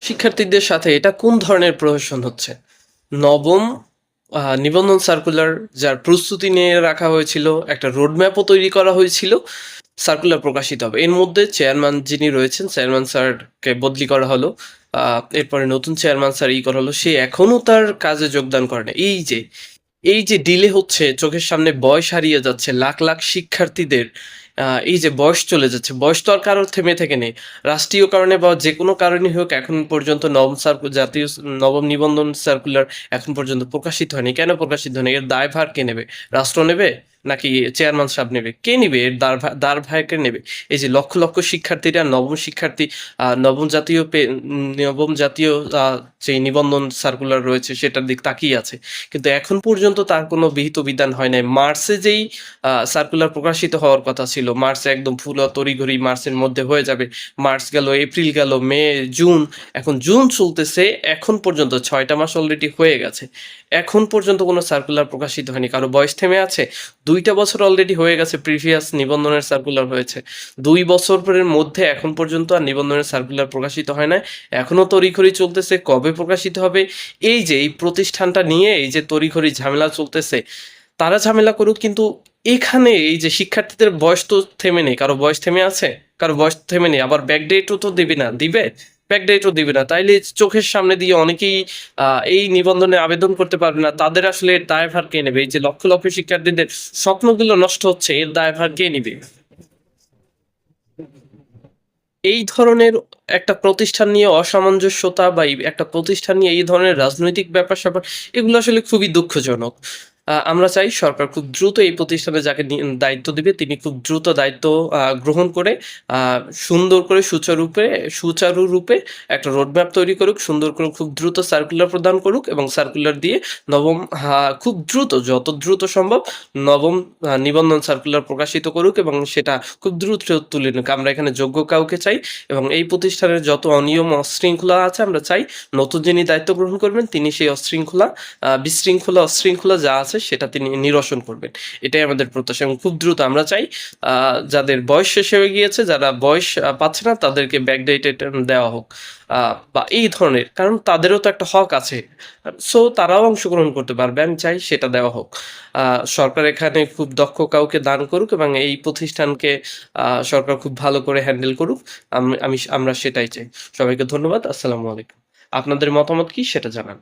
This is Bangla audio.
শিক্ষার্থীদের সাথে এটা কোন ধরনের প্রহসন হচ্ছে? নবম নিবন্ধন সার্কুলার যার প্রস্তুতি নিয়ে রাখা হয়েছিল, একটা রোডম্যাপও তৈরি করা হয়েছিল, সার্কুলার প্রকাশিত হবে। এর মধ্যে চেয়ারম্যান যিনি রয়েছেন, চেয়ারম্যান স্যারকে বদলি করা হলো। এরপরে নতুন চেয়ারম্যান স্যার করা হলো। সে এখনো তার কাজে যোগদান করে না। এই যে ডিলে হচ্ছে, চোখের সামনে বয়স হারিয়ে যাচ্ছে লাখ লাখ শিক্ষার্থীদের। এই যে বয়স চলে যাচ্ছে, বয়স তো আর কারোর থেমে থেকে নেই। রাষ্ট্রীয় কারণে বা যে কোনো কারণেই হোক, এখন পর্যন্ত নবম নিবন্ধন সার্কুলার এখন পর্যন্ত প্রকাশিত হয়নি। কেন প্রকাশিত হয়নি? এর দায়ভার কে নেবে? রাষ্ট্র নেবে নাকি চেয়ারম্যান সাহেব নেবে? কে নিবে এর দায়ভার কে নেবে? এই যে লক্ষ লক্ষ শিক্ষার্থীরা, নবম শিক্ষার্থী, নবম জাতীয় যে নিবন্ধন সার্কুলার রয়েছে সেটার দিক তাকিয়ে আছে, কিন্তু এখন পর্যন্ত তার কোনো বিহিত বিধান হয় নাই। মার্চে যেই সার্কুলার প্রকাশিত হওয়ার কথা ছিল, মার্চে একদম ফুল তড়িঘড়ি মার্চের মধ্যে হয়ে যাবে। মার্চ গেল, এপ্রিল গেল, মে, জুন, এখন জুন চলতেছে। এখন পর্যন্ত ৬টা মাস অলরেডি হয়ে গেছে। এখন পর্যন্ত কোনো সার্কুলার প্রকাশিত হয়নি। কারো বয়স থেমে আছে? ২টা বছর অলরেডি হয়ে গেছে, প্রিভিয়াস নিবন্ধনের সার্কুলার হয়েছে। ২ বছরের মধ্যে এখন পর্যন্ত আর নিবন্ধনের সার্কুলার প্রকাশিত হয় নাই। এখনো তড়িঘড়ি চলতেছে, কবে প্রকাশিত হবে? এই যে এই প্রতিষ্ঠানটা নিয়ে এই যে তড়িঘড়ি ঝামেলা চলতেছে, তারা ঝামেলা করুক, কিন্তু এখানে এই যে শিক্ষার্থীদের বয়স তো থেমে নেই। কারো বয়স থেমে আছে? কারো বয়স থেমে নেই। আবার ব্যাকডেটও তো দিবে না, দিবে? ব্যাকডেটও দিবে না। তাইলে চোখের সামনে দিয়ে অনেকেই এই নিবন্ধনে আবেদন করতে পারবে না। তাদের আসলে এর দায়ভার কে নেবে? এই যে লক্ষ লক্ষ শিক্ষার্থীদের স্বপ্নগুলো নষ্ট হচ্ছে, এর দায়ভার কে নিবে? এই ধরনের একটা প্রতিষ্ঠান নিয়ে অসামঞ্জস্যতা বা একটা প্রতিষ্ঠান নিয়ে এই ধরনের রাজনৈতিক ব্যাপার-স্যাপার, এগুলো আসলে খুবই দুঃখজনক। আমরা চাই সরকার খুব দ্রুত এই প্রতিষ্ঠানে যাকে দায়িত্ব দিবে তিনি খুব দ্রুত দায়িত্ব গ্রহণ করে আ সুন্দর করে সুচারুরূপে একটা রোডম্যাপ তৈরি করুক, সুন্দর করে খুব দ্রুত সার্কুলার প্রদান করুক এবং সার্কুলার দিয়ে নবম খুব দ্রুত, যত দ্রুত সম্ভব নবম নিবন্ধন সার্কুলার প্রকাশিত করুক এবং সেটা খুব দ্রুত তুলে নিক। আমরা এখানে যোগ্য কাউকে চাই এবং এই প্রতিষ্ঠানের যত অনিয়ম, অশৃঙ্খলা আছে আমরা চাই নতুন যিনি দায়িত্ব গ্রহণ করবেন তিনি সেই অশৃঙ্খলা যা আছে সেটা তিনি নিরসন করবেন। এটাই আমাদের প্রত্যাশা এবং খুব দ্রুত আমরা চাই যাদের বয়স শেষ হয়ে গিয়েছে, যারা বয়স পাচ্ছে না তাদেরকে ব্যাকডেটেড দেওয়া হোক। বা এই ধরনের, কারণ তাদেরও তো একটা হক আছে। সো তারাও অংশগ্রহণ করতে পারবে। আমি চাই সেটা দেওয়া হোক। সরকার এখানে খুব দক্ষ কাউকে দান করুক এবং এই প্রতিষ্ঠানকে সরকার খুব ভালো করে হ্যান্ডেল করুক। আমরা সেটাই চাই। সবাইকে ধন্যবাদ। আসসালামু আলাইকুম। আপনাদের মতামত কি সেটা জানান।